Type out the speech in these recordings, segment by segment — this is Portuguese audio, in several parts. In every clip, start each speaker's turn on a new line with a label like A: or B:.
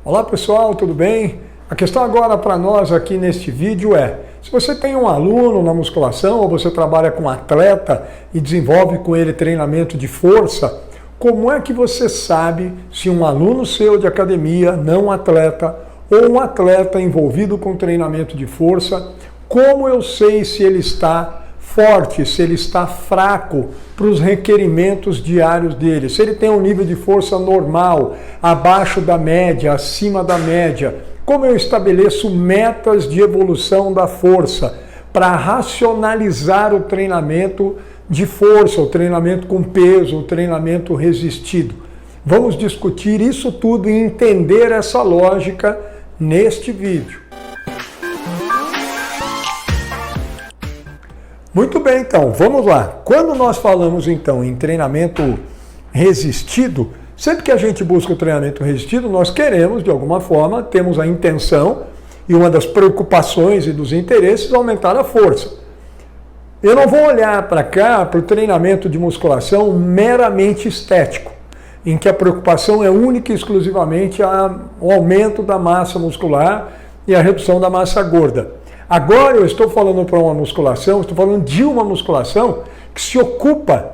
A: Olá pessoal, tudo bem? A questão agora para nós aqui neste vídeo é, se você tem um aluno na musculação ou você trabalha com um atleta e desenvolve com ele treinamento de força, como é que você sabe se um aluno seu de academia, não atleta, ou um atleta envolvido com treinamento de força, como eu sei se ele está forte, se ele está fraco para os requerimentos diários dele, se ele tem um nível de força normal, abaixo da média, acima da média, como eu estabeleço metas de evolução da força para racionalizar o treinamento de força, o treinamento com peso, o treinamento resistido. Vamos discutir isso tudo e entender essa lógica neste vídeo. Muito bem, então, vamos lá. Quando nós falamos, então, em treinamento resistido, sempre que a gente busca o treinamento resistido, nós queremos, de alguma forma, temos a intenção e uma das preocupações e dos interesses aumentar a força. Eu não vou olhar para cá, para o treinamento de musculação meramente estético, em que a preocupação é única e exclusivamente o aumento da massa muscular e a redução da massa gorda. Agora eu estou falando para uma musculação, estou falando de uma musculação que se ocupa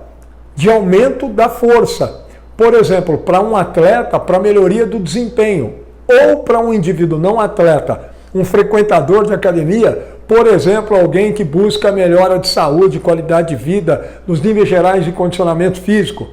A: de aumento da força. Por exemplo, para um atleta, para melhoria do desempenho, ou para um indivíduo não atleta, um frequentador de academia, por exemplo, alguém que busca melhora de saúde, qualidade de vida, nos níveis gerais de condicionamento físico.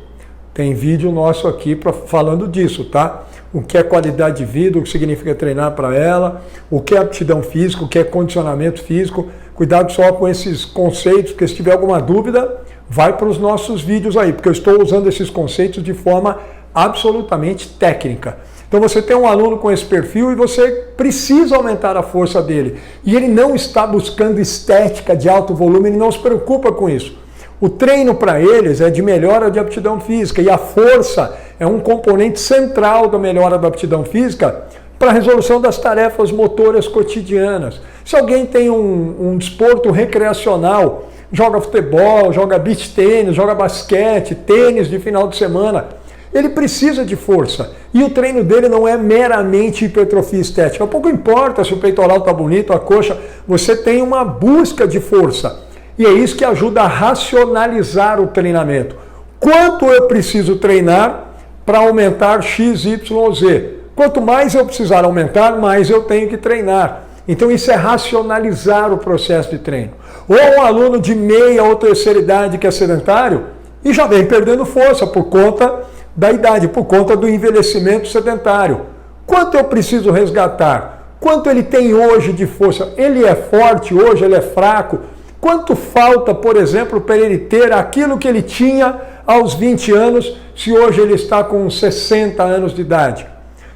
A: Tem vídeo nosso aqui falando disso, tá? O que é qualidade de vida, o que significa treinar para ela, o que é aptidão física, o que é condicionamento físico. Cuidado só com esses conceitos, porque se tiver alguma dúvida, vai para os nossos vídeos aí, porque eu estou usando esses conceitos de forma absolutamente técnica. Então você tem um aluno com esse perfil e você precisa aumentar a força dele. E ele não está buscando estética de alto volume, ele não se preocupa com isso. O treino para eles é de melhora de aptidão física e a força é um componente central da melhora da aptidão física para a resolução das tarefas motoras cotidianas. Se alguém tem um desporto recreacional, joga futebol, joga beach tênis, joga basquete, tênis de final de semana, ele precisa de força. E o treino dele não é meramente hipertrofia estética. Pouco importa se o peitoral está bonito, a coxa, você tem uma busca de força. E é isso que ajuda a racionalizar o treinamento. Quanto eu preciso treinar para aumentar X, Y, Z? Quanto mais eu precisar aumentar, mais eu tenho que treinar. Então isso é racionalizar o processo de treino. Ou um aluno de meia ou terceira idade que é sedentário e já vem perdendo força por conta da idade, por conta do envelhecimento sedentário. Quanto eu preciso resgatar? Quanto ele tem hoje de força? Ele é forte hoje, ele é fraco? Quanto falta, por exemplo, para ele ter aquilo que ele tinha aos 20 anos, se hoje ele está com 60 anos de idade?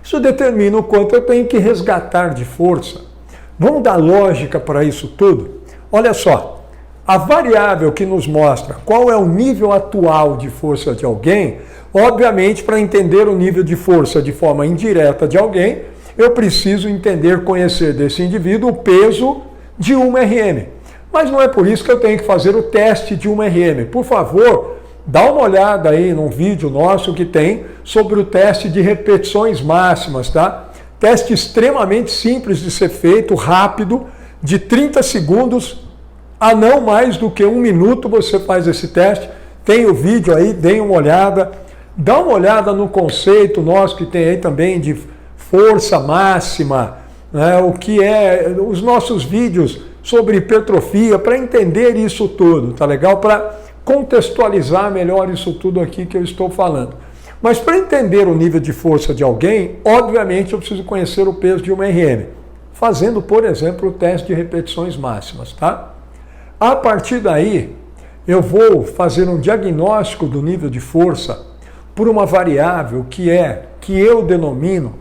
A: Isso determina o quanto eu tenho que resgatar de força. Vamos dar lógica para isso tudo? Olha só, a variável que nos mostra qual é o nível atual de força de alguém, obviamente, para entender o nível de força de forma indireta de alguém, eu preciso entender, conhecer desse indivíduo o peso de 1 RM. Mas não é por isso que eu tenho que fazer o teste de 1 RM. Por favor, dá uma olhada aí num vídeo nosso que tem sobre o teste de repetições máximas, tá? Teste extremamente simples de ser feito, rápido, de 30 segundos a não mais do que 1 minuto você faz esse teste. Tem o vídeo aí, dê uma olhada. Dá uma olhada no conceito nosso que tem aí também de força máxima, né? O que é os nossos vídeos sobre hipertrofia, para entender isso tudo, tá legal? Para contextualizar melhor isso tudo aqui que eu estou falando. Mas para entender o nível de força de alguém, obviamente eu preciso conhecer o peso de 1 RM, fazendo, por exemplo, o teste de repetições máximas, tá? A partir daí, eu vou fazer um diagnóstico do nível de força por uma variável que eu denomino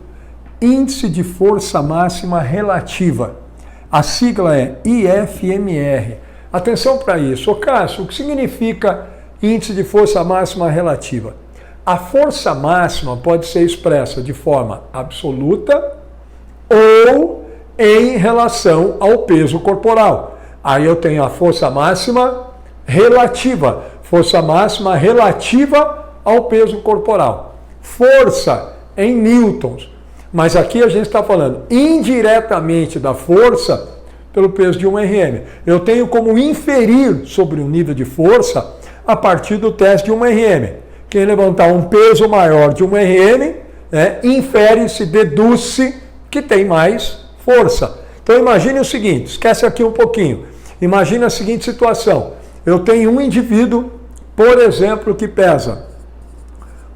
A: índice de força máxima relativa. A sigla é IFMR. Atenção para isso. Ô Cássio, o que significa índice de força máxima relativa? A força máxima pode ser expressa de forma absoluta ou em relação ao peso corporal. Aí eu tenho a força máxima relativa. Força máxima relativa ao peso corporal. Força em newtons. Mas aqui a gente está falando indiretamente da força pelo peso de 1 RM. Eu tenho como inferir sobre o nível de força a partir do teste de 1 RM. Quem levantar um peso maior de 1 RM, infere-se, deduz-se que tem mais força. Então imagine o seguinte, esquece aqui um pouquinho. Imagine a seguinte situação. Eu tenho um indivíduo, por exemplo, que pesa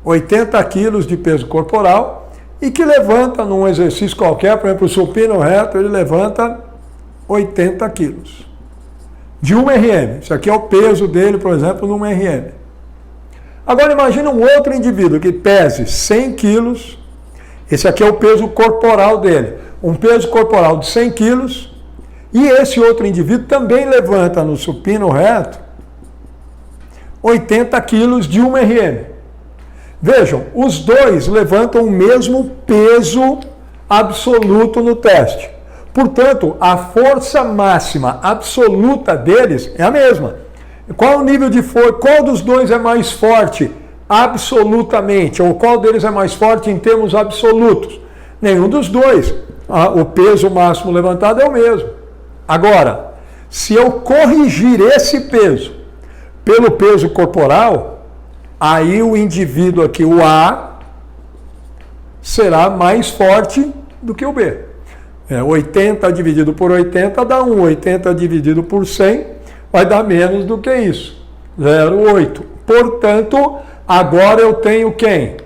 A: 80 quilos de peso corporal e que levanta num exercício qualquer, por exemplo, o supino reto, ele levanta 80 quilos de 1 RM. Isso aqui é o peso dele, por exemplo, num RM. Agora imagine um outro indivíduo que pese 100 quilos, esse aqui é o peso corporal dele, um peso corporal de 100 quilos, e esse outro indivíduo também levanta no supino reto 80 quilos de 1 RM. Vejam, os dois levantam o mesmo peso absoluto no teste. Portanto, a força máxima absoluta deles é a mesma. Qual o nível de força? Qual dos dois é mais forte absolutamente? Ou qual deles é mais forte em termos absolutos? Nenhum dos dois. O peso máximo levantado é o mesmo. Agora, se eu corrigir esse peso pelo peso corporal, aí o indivíduo aqui, o A, será mais forte do que o B. 80 dividido por 80 dá 1. 80 dividido por 100 vai dar menos do que isso. 0,8. Portanto, agora eu tenho quem?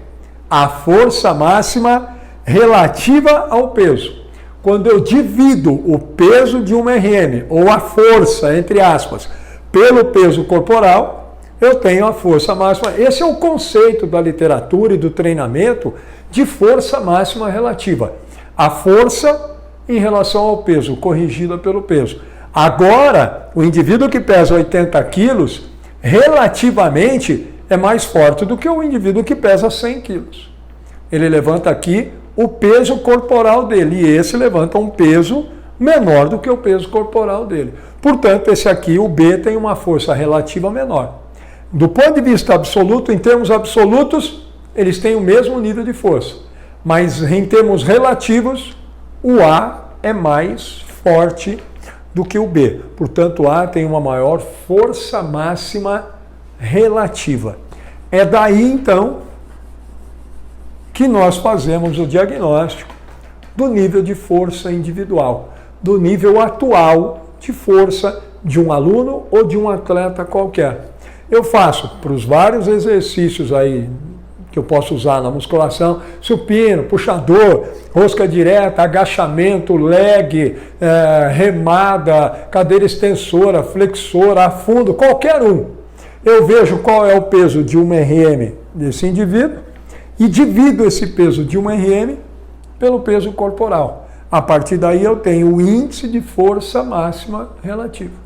A: A força máxima relativa ao peso. Quando eu divido o peso de 1 RM, ou a força, entre aspas, pelo peso corporal, eu tenho a força máxima. Esse é o conceito da literatura e do treinamento de força máxima relativa. A força em relação ao peso, corrigida pelo peso. Agora, o indivíduo que pesa 80 quilos, relativamente, é mais forte do que o indivíduo que pesa 100 quilos. Ele levanta aqui o peso corporal dele, e esse levanta um peso menor do que o peso corporal dele. Portanto, esse aqui, o B, tem uma força relativa menor. Do ponto de vista absoluto, em termos absolutos, eles têm o mesmo nível de força. Mas em termos relativos, o A é mais forte do que o B. Portanto, o A tem uma maior força máxima relativa. É daí, então, que nós fazemos o diagnóstico do nível de força individual, do nível atual de força de um aluno ou de um atleta qualquer. Eu faço para os vários exercícios aí que eu posso usar na musculação, supino, puxador, rosca direta, agachamento, leg, remada, cadeira extensora, flexora, afundo, qualquer um. Eu vejo qual é o peso de 1 RM desse indivíduo e divido esse peso de 1 RM pelo peso corporal. A partir daí eu tenho o índice de força máxima relativa.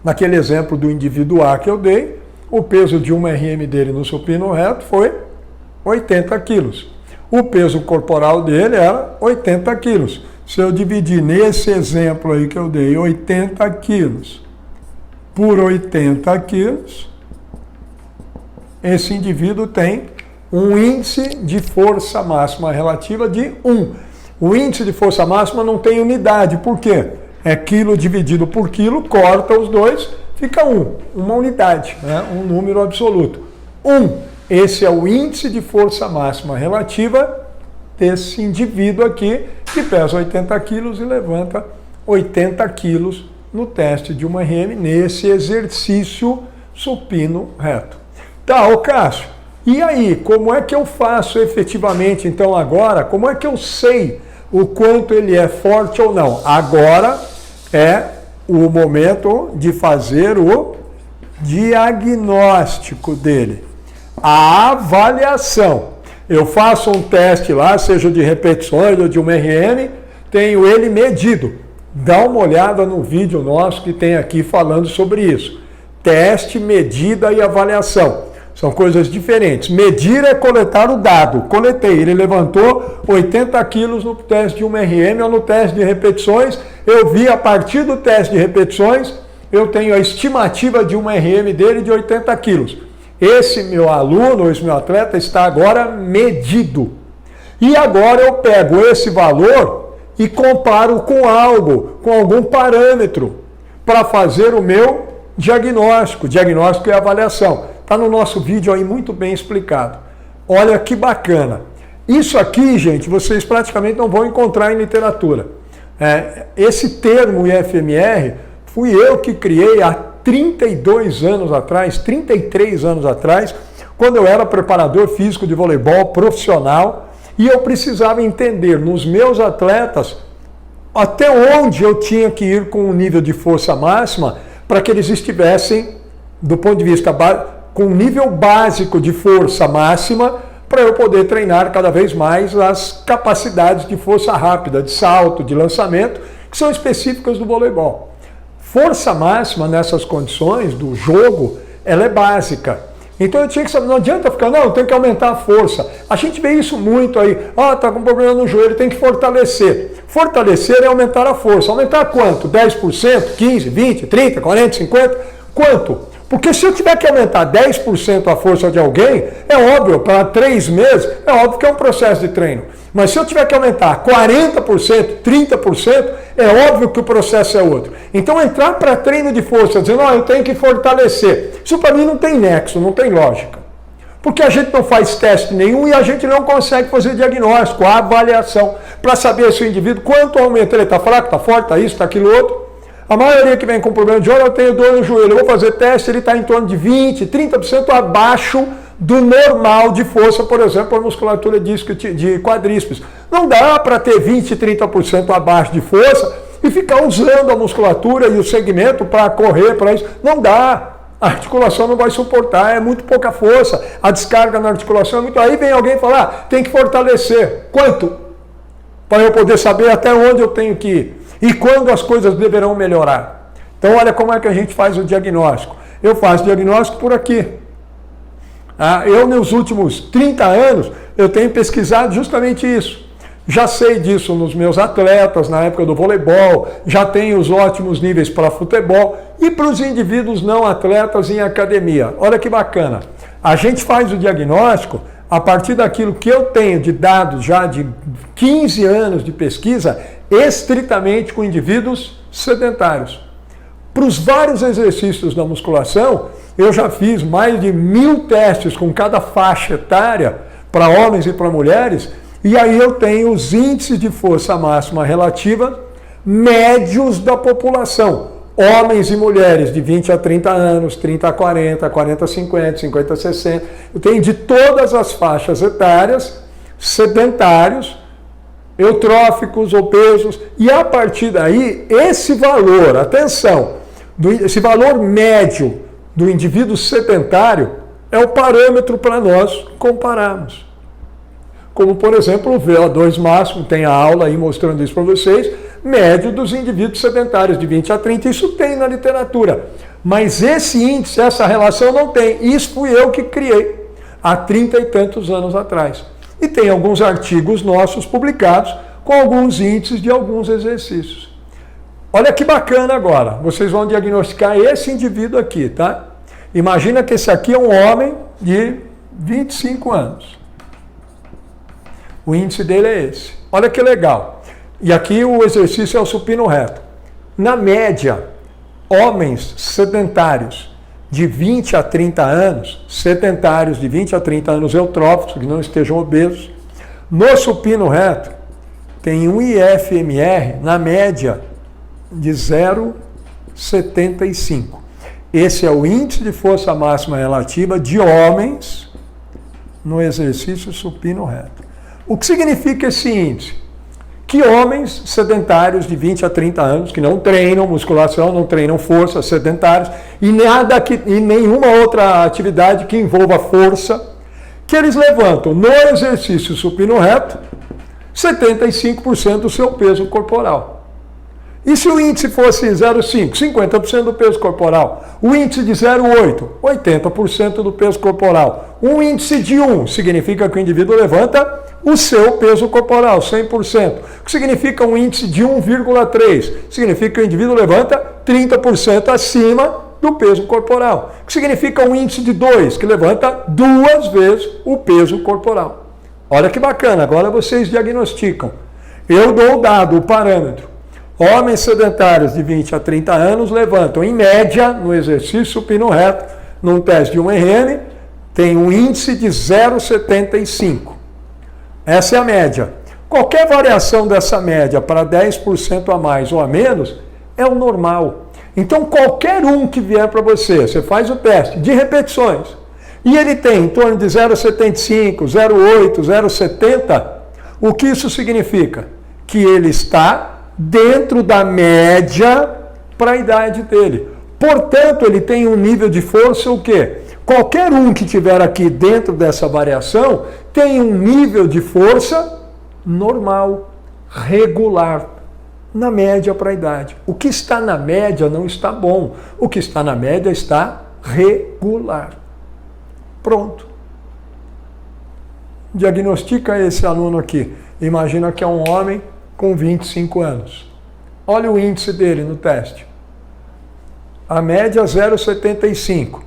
A: Naquele exemplo do indivíduo A que eu dei, o peso de 1 RM dele no supino reto foi 80 quilos. O peso corporal dele era 80 quilos. Se eu dividir nesse exemplo aí que eu dei, 80 quilos por 80 quilos, esse indivíduo tem um índice de força máxima relativa de 1. O índice de força máxima não tem unidade. Por quê? É quilo dividido por quilo, corta os dois, fica 1, uma unidade, né? Um número absoluto. 1, esse é o índice de força máxima relativa desse indivíduo aqui, que pesa 80 quilos e levanta 80 quilos no teste de 1 RM, nesse exercício supino reto. Tá, ô Cássio, e aí, como é que eu faço efetivamente, então agora, como é que eu sei o quanto ele é forte ou não? Agora é o momento de fazer o diagnóstico dele, a avaliação. Eu faço um teste lá, seja de repetições ou de 1 RM, tenho ele medido. Dá uma olhada no vídeo nosso que tem aqui falando sobre isso. Teste, medida e avaliação. São coisas diferentes. Medir é coletar o dado. Coletei, ele levantou 80 quilos no teste de 1 RM ou no teste de repetições. Eu vi a partir do teste de repetições, eu tenho a estimativa de 1 RM dele de 80 quilos. Esse meu aluno, esse meu atleta está agora medido. E agora eu pego esse valor e comparo com algo, com algum parâmetro, para fazer o meu diagnóstico. Diagnóstico e avaliação. Está no nosso vídeo aí muito bem explicado. Olha que bacana. Isso aqui, gente, vocês praticamente não vão encontrar em literatura. Esse termo IFMR fui eu que criei há 32 anos atrás, 33 anos atrás, quando eu era preparador físico de voleibol profissional e eu precisava entender nos meus atletas até onde eu tinha que ir com o nível de força máxima para que eles estivessem, do ponto de vista com um nível básico de força máxima, para eu poder treinar cada vez mais as capacidades de força rápida, de salto, de lançamento, que são específicas do voleibol. Força máxima nessas condições do jogo, ela é básica. Então eu tinha que saber, não adianta ficar, não, tem que aumentar a força. A gente vê isso muito aí, tá com problema no joelho, tem que fortalecer. Fortalecer é aumentar a força. Aumentar quanto? 10%, 15%, 20%, 30%, 40%, 50%? Quanto? Porque se eu tiver que aumentar 10% a força de alguém, é óbvio, para 3 meses, é óbvio que é um processo de treino. Mas se eu tiver que aumentar 40%, 30%, é óbvio que o processo é outro. Então entrar para treino de força, dizendo, eu tenho que fortalecer, isso para mim não tem nexo, não tem lógica. Porque a gente não faz teste nenhum e a gente não consegue fazer diagnóstico, avaliação, para saber se o indivíduo, quanto aumenta, ele está fraco, está forte, está isso, está aquilo outro. A maioria que vem com problema de joelho, eu tenho dor no joelho, eu vou fazer teste, ele está em torno de 20%, 30% abaixo do normal de força, por exemplo, a musculatura de quadríceps. Não dá para ter 20%, 30% abaixo de força e ficar usando a musculatura e o segmento para correr, para isso. Não dá. A articulação não vai suportar, é muito pouca força. A descarga na articulação é muito... Aí vem alguém falar, tem que fortalecer. Quanto? Para eu poder saber até onde eu tenho que ir. E quando as coisas deverão melhorar. Então, olha como é que a gente faz o diagnóstico. Eu faço diagnóstico por aqui. Eu, nos últimos 30 anos, eu tenho pesquisado justamente isso. Já sei disso nos meus atletas, na época do voleibol, já tenho os ótimos níveis para futebol e para os indivíduos não atletas em academia. Olha que bacana. A gente faz o diagnóstico a partir daquilo que eu tenho de dados já de 15 anos de pesquisa, estritamente com indivíduos sedentários. Para os vários exercícios da musculação, eu já fiz mais de 1000 testes com cada faixa etária, para homens e para mulheres, e aí eu tenho os índices de força máxima relativa médios da população. Homens e mulheres de 20 a 30 anos, 30 a 40, 40 a 50, 50 a 60. Eu tenho de todas as faixas etárias, sedentários, eutróficos, obesos, e a partir daí, esse valor, atenção, esse valor médio do indivíduo sedentário é o parâmetro para nós compararmos. Como, por exemplo, o VO2 máximo, tem a aula aí mostrando isso para vocês, médio dos indivíduos sedentários, de 20 a 30, isso tem na literatura. Mas esse índice, essa relação não tem. Isso fui eu que criei há 30 e tantos anos atrás. E tem alguns artigos nossos publicados com alguns índices de alguns exercícios. Olha que bacana agora, vocês vão diagnosticar esse indivíduo aqui, tá? Imagina que esse aqui é um homem de 25 anos. O índice dele é esse. Olha que legal. E aqui o exercício é o supino reto. Na média, homens sedentários de 20 a 30 anos, sedentários de 20 a 30 anos eutróficos, que não estejam obesos, no supino reto tem um IFMR, na média, de 0,75. Esse é o índice de força máxima relativa de homens no exercício supino reto. O que significa esse índice? Que homens sedentários de 20 a 30 anos, que não treinam musculação, não treinam força, sedentários, e nenhuma outra atividade que envolva força, que eles levantam no exercício supino reto 75% do seu peso corporal. E se o índice fosse 0,5, 50% do peso corporal. O índice de 0,8, 80% do peso corporal. Um índice de 1 significa que o indivíduo levanta o seu peso corporal, 100%. O que significa um índice de 1,3? Significa que o indivíduo levanta 30% acima do peso corporal. O que significa um índice de 2? Que levanta 2 vezes o peso corporal. Olha que bacana, agora vocês diagnosticam. Eu dou o dado, o parâmetro. Homens sedentários de 20 a 30 anos levantam, em média, no exercício supino reto, num teste de 1RM, tem um índice de 0,75. Essa é a média. Qualquer variação dessa média para 10% a mais ou a menos é o normal. Então, qualquer um que vier para você faz o teste de repetições, e ele tem em torno de 0,75, 0,8, 0,70, o que isso significa? Que ele está dentro da média para a idade dele. Portanto, ele tem um nível de força o quê? Qualquer um que estiver aqui dentro dessa variação tem um nível de força normal, regular, na média para a idade. O que está na média não está bom. O que está na média está regular. Pronto. Diagnostica esse aluno aqui. Imagina que é um homem com 25 anos. Olha o índice dele no teste. A média 0,75.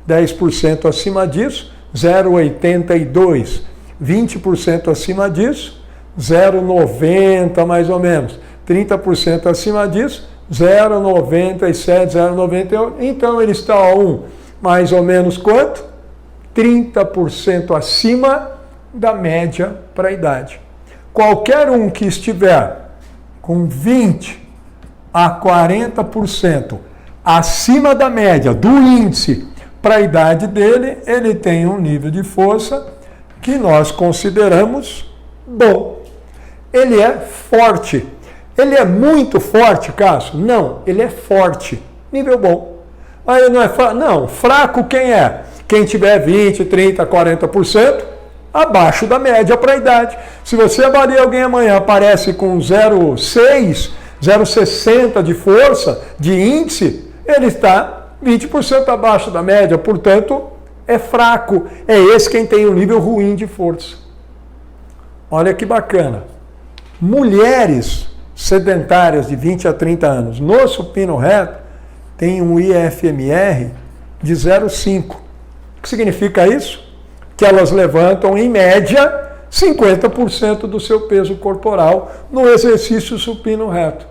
A: 10% acima disso, 0,82. 20% acima disso, 0,90 mais ou menos. 30% acima disso, 0,97, 0,98. Então ele está a mais ou menos quanto? 30% acima da média para a idade. Qualquer um que estiver com 20 a 40% acima da média do índice para a idade dele, ele tem um nível de força que nós consideramos bom. Ele é forte. Ele é muito forte, Cássio? Não, ele é forte. Nível bom. Aí ele não é fraco? Não, fraco quem é? Quem tiver 20, 30, 40%, abaixo da média para a idade. Se você avalia alguém amanhã, aparece com 0,6, 0,60 de força, de índice, ele está 20% abaixo da média, portanto, é fraco. É esse quem tem um nível ruim de força. Olha que bacana. Mulheres sedentárias de 20 a 30 anos no supino reto tem um IFMR de 0,5. O que significa isso? Que elas levantam, em média, 50% do seu peso corporal no exercício supino reto.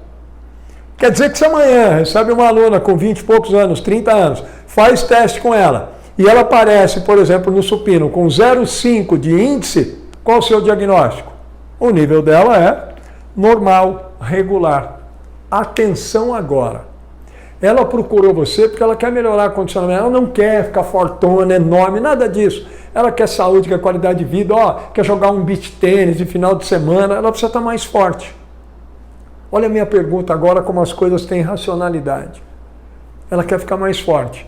A: Quer dizer que se amanhã recebe uma aluna com 20 e poucos anos, 30 anos, faz teste com ela, e ela aparece, por exemplo, no supino com 0,5 de índice, qual o seu diagnóstico? O nível dela é normal, regular. Atenção agora. Ela procurou você porque ela quer melhorar o condicionamento. Ela não quer ficar fortuna, enorme, nada disso. Ela quer saúde, quer qualidade de vida, quer jogar um beach tênis de final de semana. Ela precisa estar mais forte. Olha a minha pergunta agora, como as coisas têm racionalidade. Ela quer ficar mais forte.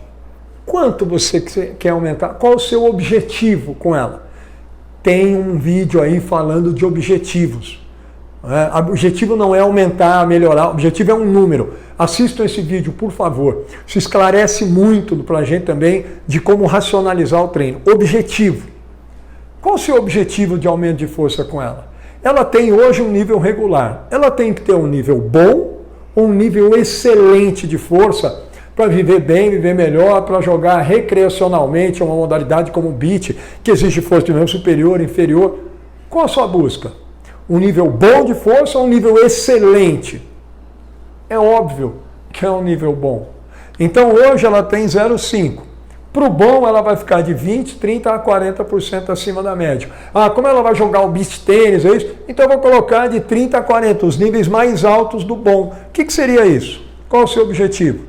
A: Quanto você quer aumentar? Qual o seu objetivo com ela? Tem um vídeo aí falando de objetivos. O objetivo não é aumentar, melhorar, o objetivo é um número. Assistam esse vídeo, por favor. Isso esclarece muito para a gente também de como racionalizar o treino. Objetivo. Qual o seu objetivo de aumento de força com ela? Ela tem hoje um nível regular. Ela tem que ter um nível bom ou um nível excelente de força para viver bem, viver melhor, para jogar recreacionalmente uma modalidade como o beach, que exige força de nível superior, inferior. Qual a sua busca? Um nível bom de força ou um nível excelente? É óbvio que é um nível bom. Então hoje ela tem 0,5. Para o bom ela vai ficar de 20, 30 a 40% acima da média. Como ela vai jogar o beach tênis, é isso? Então eu vou colocar de 30 a 40, os níveis mais altos do bom. O que seria isso? Qual o seu objetivo?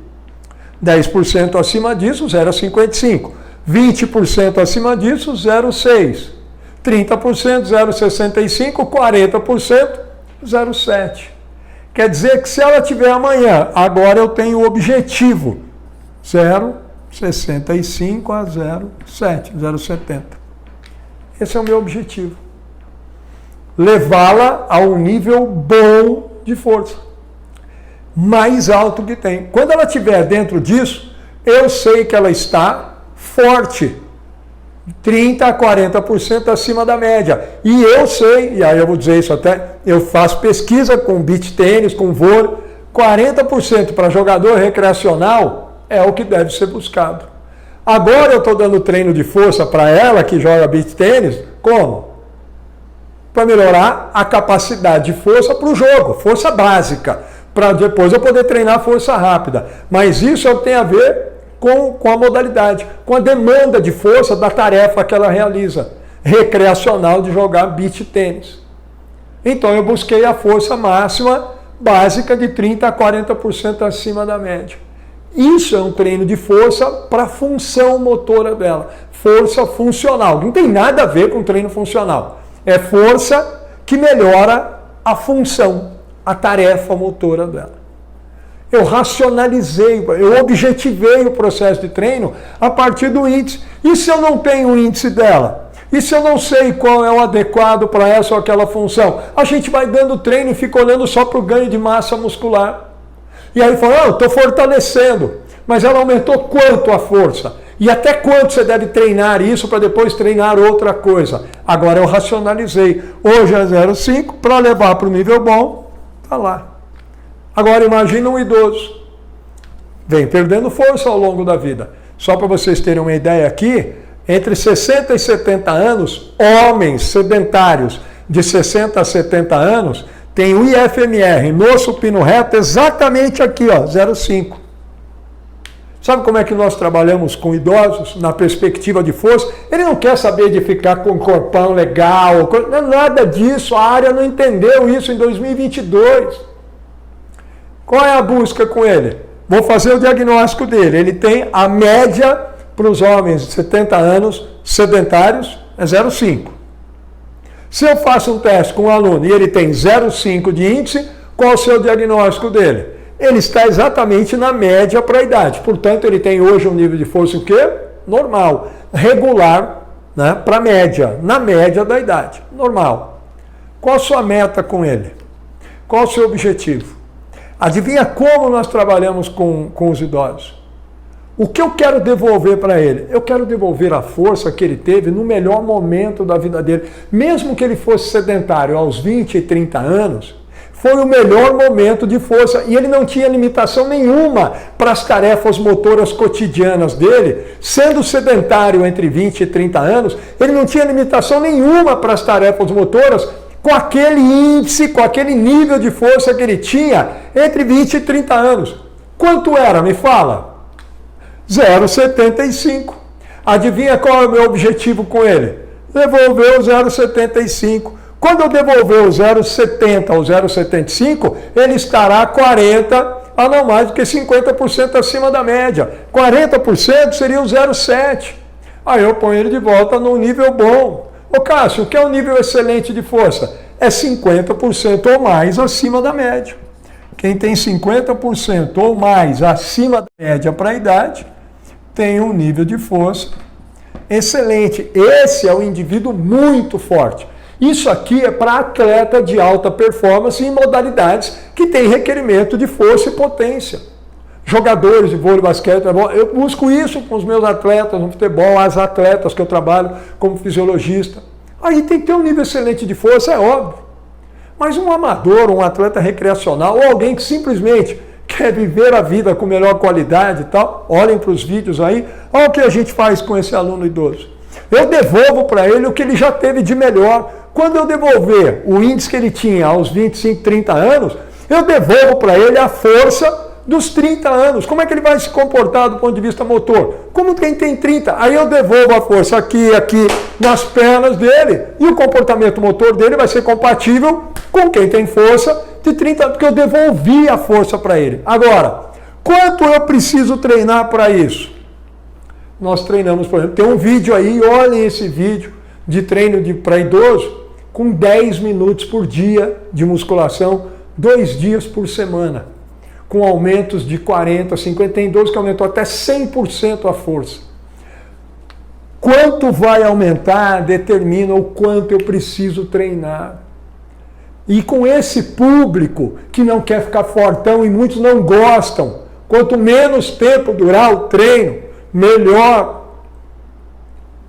A: 10% acima disso, 0,55. 20% acima disso, 0,6. 30%, 0,65, 40%, 0,7. Quer dizer que se ela tiver amanhã, agora eu tenho o objetivo 0,65 a 0,7, 0,70. Esse é o meu objetivo. Levá-la a um nível bom de força. Mais alto que tem. Quando ela estiver dentro disso, eu sei que ela está forte. 30% a 40% acima da média. E eu sei, e aí eu vou dizer isso até, eu faço pesquisa com beach tênis, com vôlei, 40% para jogador recreacional é o que deve ser buscado. Agora eu estou dando treino de força para ela que joga beach tênis, como? para melhorar a capacidade de força para o jogo, força básica, para depois eu poder treinar força rápida. Mas isso é o que tem a ver com a modalidade, com a demanda de força da tarefa que ela realiza, recreacional de jogar beach tênis. Então eu busquei a força máxima básica de 30% a 40% acima da média. Isso é um treino de força para a função motora dela, força funcional. Não tem nada a ver com treino funcional. É força que melhora a função, a tarefa motora dela. Eu racionalizei, eu objetivei o processo de treino a partir do índice. E se eu não tenho o índice dela? E se eu não sei qual é o adequado para essa ou aquela função? A gente vai dando treino e fica olhando só para o ganho de massa muscular. E aí fala, estou fortalecendo. Mas ela aumentou quanto a força? E até quanto você deve treinar isso para depois treinar outra coisa? Agora eu racionalizei. Hoje é 0,5, para levar para o nível bom, está lá. Agora imagina um idoso. Vem perdendo força ao longo da vida. Só para vocês terem uma ideia aqui, entre 60 e 70 anos, homens sedentários de 60 a 70 anos têm o IFMR no supino reto exatamente aqui, 0,5. Sabe como é que nós trabalhamos com idosos na perspectiva de força? Ele não quer saber de ficar com um corpão legal, nada disso, a área não entendeu isso em 2022. Qual é a busca com ele? Vou fazer o diagnóstico dele. Ele tem a média para os homens de 70 anos sedentários, é 0,5. Se eu faço um teste com um aluno e ele tem 0,5 de índice, qual é o seu diagnóstico dele? Ele está exatamente na média para a idade. Portanto, ele tem hoje um nível de força o quê? Normal. Regular, né, para a média. Na média da idade. Normal. Qual a sua meta com ele? Qual o seu objetivo? Adivinha como nós trabalhamos com os idosos? O que eu quero devolver para ele? Eu quero devolver a força que ele teve no melhor momento da vida dele. Mesmo que ele fosse sedentário aos 20 e 30 anos, foi o melhor momento de força. E ele não tinha limitação nenhuma para as tarefas motoras cotidianas dele. Sendo sedentário entre 20 e 30 anos, ele não tinha limitação nenhuma para as tarefas motoras com aquele índice, com aquele nível de força que ele tinha entre 20 e 30 anos. Quanto era? Me fala. 0,75. Adivinha qual é o meu objetivo com ele? Devolver o 0,75. Quando eu devolver o 0,70 ou 0,75, ele estará 40 a não mais do que 50% acima da média. 40% seria o 0,7. Aí eu ponho ele de volta no nível bom. Ô Cássio, o que é um nível excelente de força? É 50% ou mais acima da média. Quem tem 50% ou mais acima da média para a idade, tem um nível de força excelente. Esse é um indivíduo muito forte. Isso aqui é para atleta de alta performance em modalidades que tem requerimento de força e potência. Jogadores de vôlei, basquete, eu busco isso com os meus atletas no futebol, as atletas que eu trabalho como fisiologista. Aí tem que ter um nível excelente de força, é óbvio. Mas um amador, um atleta recreacional, ou alguém que simplesmente quer viver a vida com melhor qualidade e tal, olhem para os vídeos aí, olha o que a gente faz com esse aluno idoso. Eu devolvo para ele o que ele já teve de melhor. Quando eu devolver o índice que ele tinha aos 25, 30 anos, eu devolvo para ele a força dos 30 anos. Como é que ele vai se comportar do ponto de vista motor? Como quem tem 30? Aí eu devolvo a força aqui, nas pernas dele, e o comportamento motor dele vai ser compatível com quem tem força de 30 anos, porque eu devolvi a força para ele. Agora, quanto eu preciso treinar para isso? Nós treinamos, por exemplo, tem um vídeo aí, olhem esse vídeo de treino para idoso, com 10 minutos por dia de musculação, 2 dias por semana, com aumentos de 40%, 50%, tem idoso que aumentou até 100% a força. Quanto vai aumentar determina o quanto eu preciso treinar. E com esse público que não quer ficar fortão e muitos não gostam, quanto menos tempo durar o treino, melhor.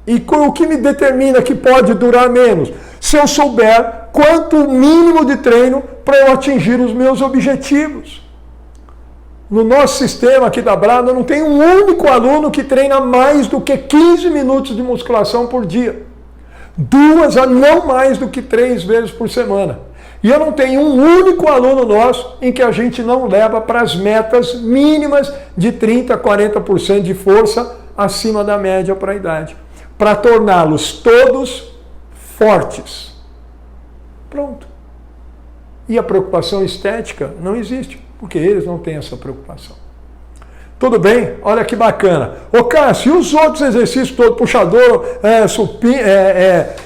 A: E o que me determina que pode durar menos? Se eu souber quanto mínimo de treino para eu atingir os meus objetivos. No nosso sistema aqui da Brada não tem um único aluno que treina mais do que 15 minutos de musculação por dia. 2 a não mais do que 3 vezes por semana. E eu não tenho um único aluno nosso em que a gente não leva para as metas mínimas de 30% a 40% de força acima da média para a idade, para torná-los todos fortes. Pronto. E a preocupação estética não existe, porque eles não têm essa preocupação. Tudo bem? Olha que bacana. Ô Cássio, e os outros exercícios todos, puxador, supino,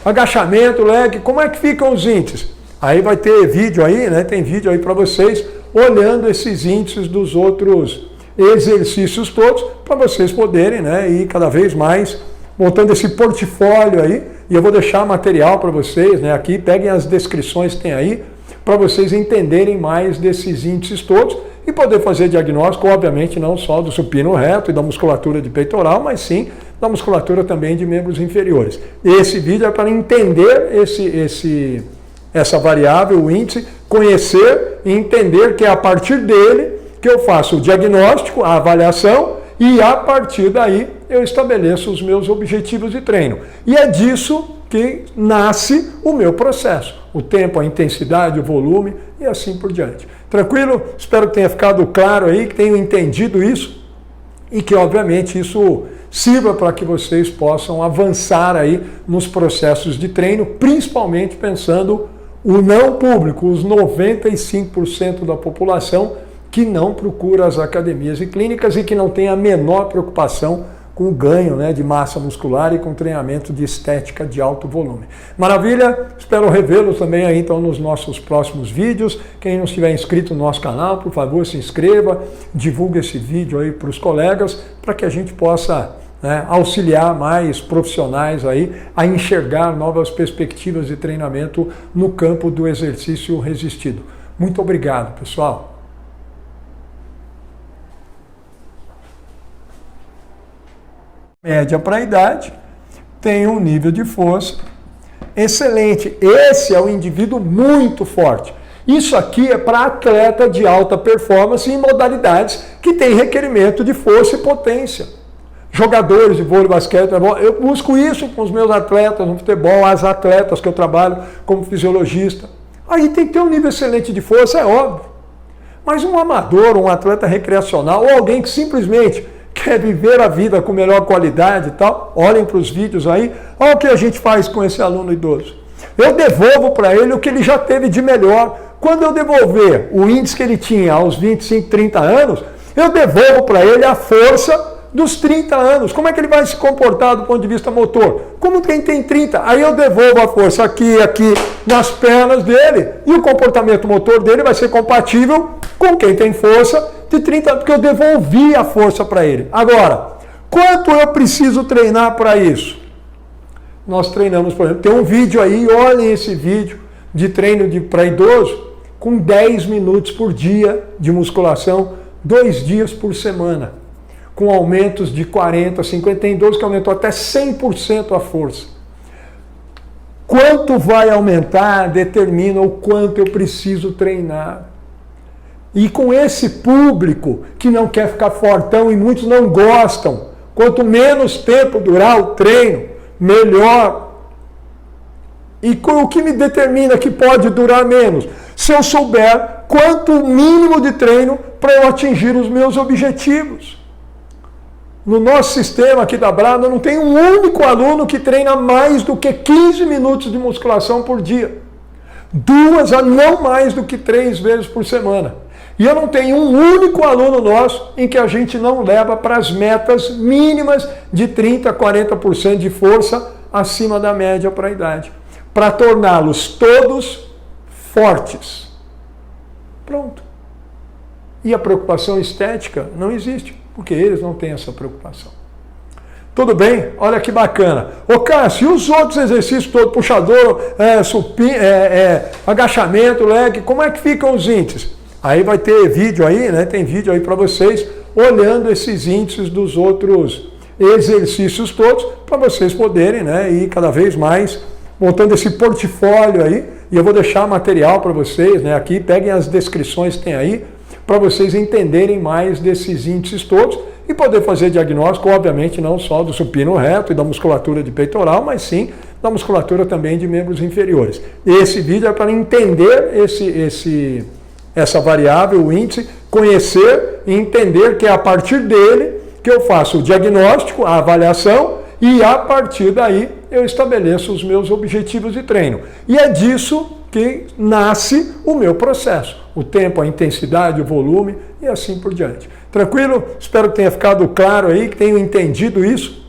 A: agachamento, leg, como é que ficam os índices? Aí vai ter vídeo aí, né? Tem vídeo aí para vocês olhando esses índices dos outros exercícios todos, para vocês poderem, né, ir cada vez mais montando esse portfólio aí. E eu vou deixar material para vocês, né? Aqui, peguem as descrições que tem aí, para vocês entenderem mais desses índices todos e poder fazer diagnóstico, obviamente, não só do supino reto e da musculatura de peitoral, mas sim da musculatura também de membros inferiores. Esse vídeo é para entender essa variável, o índice, conhecer e entender que é a partir dele que eu faço o diagnóstico, a avaliação, e a partir daí eu estabeleço os meus objetivos de treino. E é disso que nasce o meu processo. O tempo, a intensidade, o volume e assim por diante. Tranquilo? Espero que tenha ficado claro aí, que tenham entendido isso e que, obviamente, isso sirva para que vocês possam avançar aí nos processos de treino, principalmente pensando o não público, os 95% da população que não procura as academias e clínicas e que não tem a menor preocupação com o ganho, né, de massa muscular e com treinamento de estética de alto volume. Maravilha? Espero revê-los também aí então nos nossos próximos vídeos. Quem não estiver inscrito no nosso canal, por favor, se inscreva, divulgue esse vídeo aí para os colegas, para que a gente possa, né, auxiliar mais profissionais aí a enxergar novas perspectivas de treinamento no campo do exercício resistido. Muito obrigado, pessoal. Média para a idade, tem um nível de força excelente. Esse é um indivíduo muito forte. Isso aqui é para atleta de alta performance em modalidades que tem requerimento de força e potência. Jogadores de vôlei, basquete, eu busco isso com os meus atletas no futebol, as atletas que eu trabalho como fisiologista. Aí tem que ter um nível excelente de força, é óbvio. Mas um amador, um atleta recreacional, ou alguém que simplesmente quer viver a vida com melhor qualidade e tal, olhem para os vídeos aí, olha o que a gente faz com esse aluno idoso. Eu devolvo para ele o que ele já teve de melhor. Quando eu devolver o índice que ele tinha aos 25, 30 anos, eu devolvo para ele a força dos 30 anos. Como é que ele vai se comportar do ponto de vista motor? Como quem tem 30? Aí eu devolvo a força aqui nas pernas dele e o comportamento motor dele vai ser compatível com quem tem força de 30 anos, porque eu devolvi a força para ele. Agora, quanto eu preciso treinar para isso? Nós treinamos, por exemplo, tem um vídeo aí, olhem esse vídeo de treino para idoso, com 10 minutos por dia de musculação, 2 dias por semana, com aumentos de 40%, 50%, tem idoso que aumentou até 100% a força. Quanto vai aumentar determina o quanto eu preciso treinar. E com esse público que não quer ficar fortão e muitos não gostam, quanto menos tempo durar o treino, melhor. E o que me determina que pode durar menos? Se eu souber quanto mínimo de treino para eu atingir os meus objetivos. No nosso sistema aqui da Brada, não tem um único aluno que treina mais do que 15 minutos de musculação por dia. 2 a não mais do que 3 vezes por semana. E eu não tenho um único aluno nosso em que a gente não leva para as metas mínimas de 30% a 40% de força acima da média para a idade, para torná-los todos fortes. Pronto. E a preocupação estética não existe, porque eles não têm essa preocupação. Tudo bem? Olha que bacana. Ô Cássio, e os outros exercícios todos, puxador, supino, agachamento, leg, como é que ficam os índices? Aí vai ter vídeo aí, né? Tem vídeo aí para vocês olhando esses índices dos outros exercícios todos, para vocês poderem, né, ir cada vez mais montando esse portfólio aí. E eu vou deixar material para vocês, né? Aqui, peguem as descrições que tem aí, para vocês entenderem mais desses índices todos e poder fazer diagnóstico, obviamente, não só do supino reto e da musculatura de peitoral, mas sim da musculatura também de membros inferiores. Esse vídeo é para entender essa variável, o índice, conhecer e entender que é a partir dele que eu faço o diagnóstico, a avaliação, e a partir daí eu estabeleço os meus objetivos de treino. E é disso que nasce o meu processo. O tempo, a intensidade, o volume e assim por diante. Tranquilo? Espero que tenha ficado claro aí, que tenham entendido isso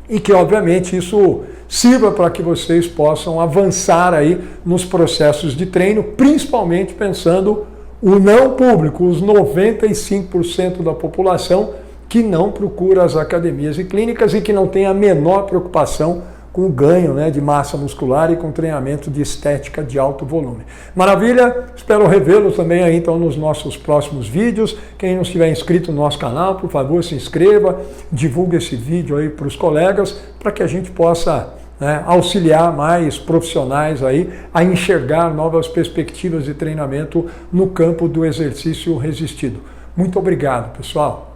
A: e que, obviamente, isso sirva para que vocês possam avançar aí nos processos de treino, principalmente pensando o não público, os 95% da população que não procura as academias e clínicas e que não tem a menor preocupação com o ganho, né, de massa muscular e com treinamento de estética de alto volume. Maravilha? Espero revê-los também aí, então, nos nossos próximos vídeos. Quem não estiver inscrito no nosso canal, por favor, se inscreva, divulgue esse vídeo aí para os colegas, para que a gente possa, né, auxiliar mais profissionais aí a enxergar novas perspectivas de treinamento no campo do exercício resistido. Muito obrigado, pessoal.